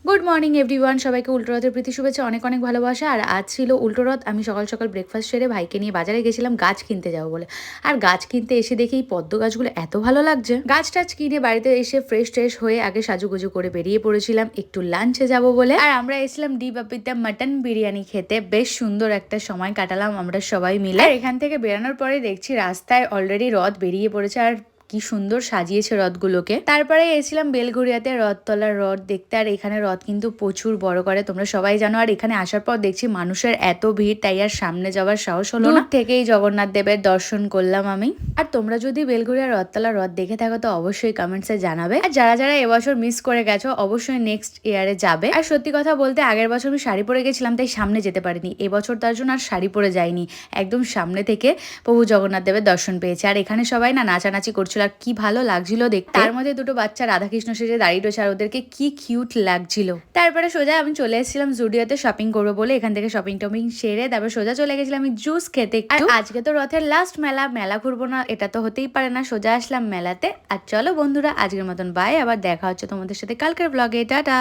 Good morning everyone, সবাইকে উল্টো রথের প্রীতি শুভেচ্ছা, অনেক অনেক ভালোবাসা। আর আজ ছিল উল্টো রথ। আমি সকাল সকাল ব্রেকফাস্ট সেরে ভাইকে নিয়ে বাজারে গেছিলাম গাছ কিনতে যাবো বলে। আর গাছ কিনতে এসে দেখি এই পদ্ম গাছগুলো এত ভালো লাগছে। গাছ টাছ কিনে বাড়িতে এসে ফ্রেশ হয়ে আগে সাজুগুজু করে বেরিয়ে পড়েছিলাম একটু লাঞ্চে যাব বলে। আর আমরা এসেছিলাম ডি বাপিতে মাটন বিরিয়ানি খেতে। বেশ সুন্দর একটা সময় কাটালাম আমরা সবাই মিলে। আর এখান থেকে বেরানোর পরে দেখছি রাস্তায় অলরেডি রথ বেরিয়ে পড়েছে। আর কি সুন্দর সাজিয়েছে রথগুলোকে। তারপরে এসেছিলাম বেলঘড়িয়াতে রথতলার রথ দেখতে। আর এখানে রথ কিন্তু প্রচুর বড় করে, তোমরা সবাই জানো। আর এখানে আসার পর দেখছি মানুষের এত ভিড়, তাই আর সামনে যাওয়ার সাহস হলো না। থেকেই জগন্নাথ দেবের দর্শন করলাম আমি। আর তোমরা যদি বেলঘড়িয়া রথতলা রথ দেখে থাকো তো অবশ্যই কমেন্টসে জানাবে। আর যারা যারা এবছর মিস করে গেছো অবশ্যই নেক্সট ইয়ারে যাবে। আর সত্যি কথা বলতে আগের বছর আমি শাড়ি পরে গেছিলাম, তাই সামনে যেতে পারিনি। এবছর তার জন্য আর শাড়ি পরে যাইনি, একদম সামনে থেকে প্রভু জগন্নাথ দেবের দর্শন পেয়েছে। আর এখানে সবাই না নাচানাচি করছিল, আর কি ভালো লাগছিল দেখতে। তার মধ্যে দুটো বাচ্চা রাধাকৃষ্ণ সেজে দাঁড়িয়ে রয়েছে, আর ওদেরকে কি কিউট লাগছিল। তারপরে সোজা আমি চলে এসেছিলাম জুডিওতে শপিং করবো বলে। এখান থেকে শপিং টপিং সেরে তারপর সোজা চলে গেছিলাম আমি জুস খেতে। আর আজকে তো রথের লাস্ট মেলা ঘুরবো না এটা তো হতেই পারে না, সোজা আসলাম মেলাতে। আর চলো বন্ধুরা, আজকের মতন বাই, আবার দেখা হচ্ছে তোমাদের সাথে কালকের ব্লগে। টাটা।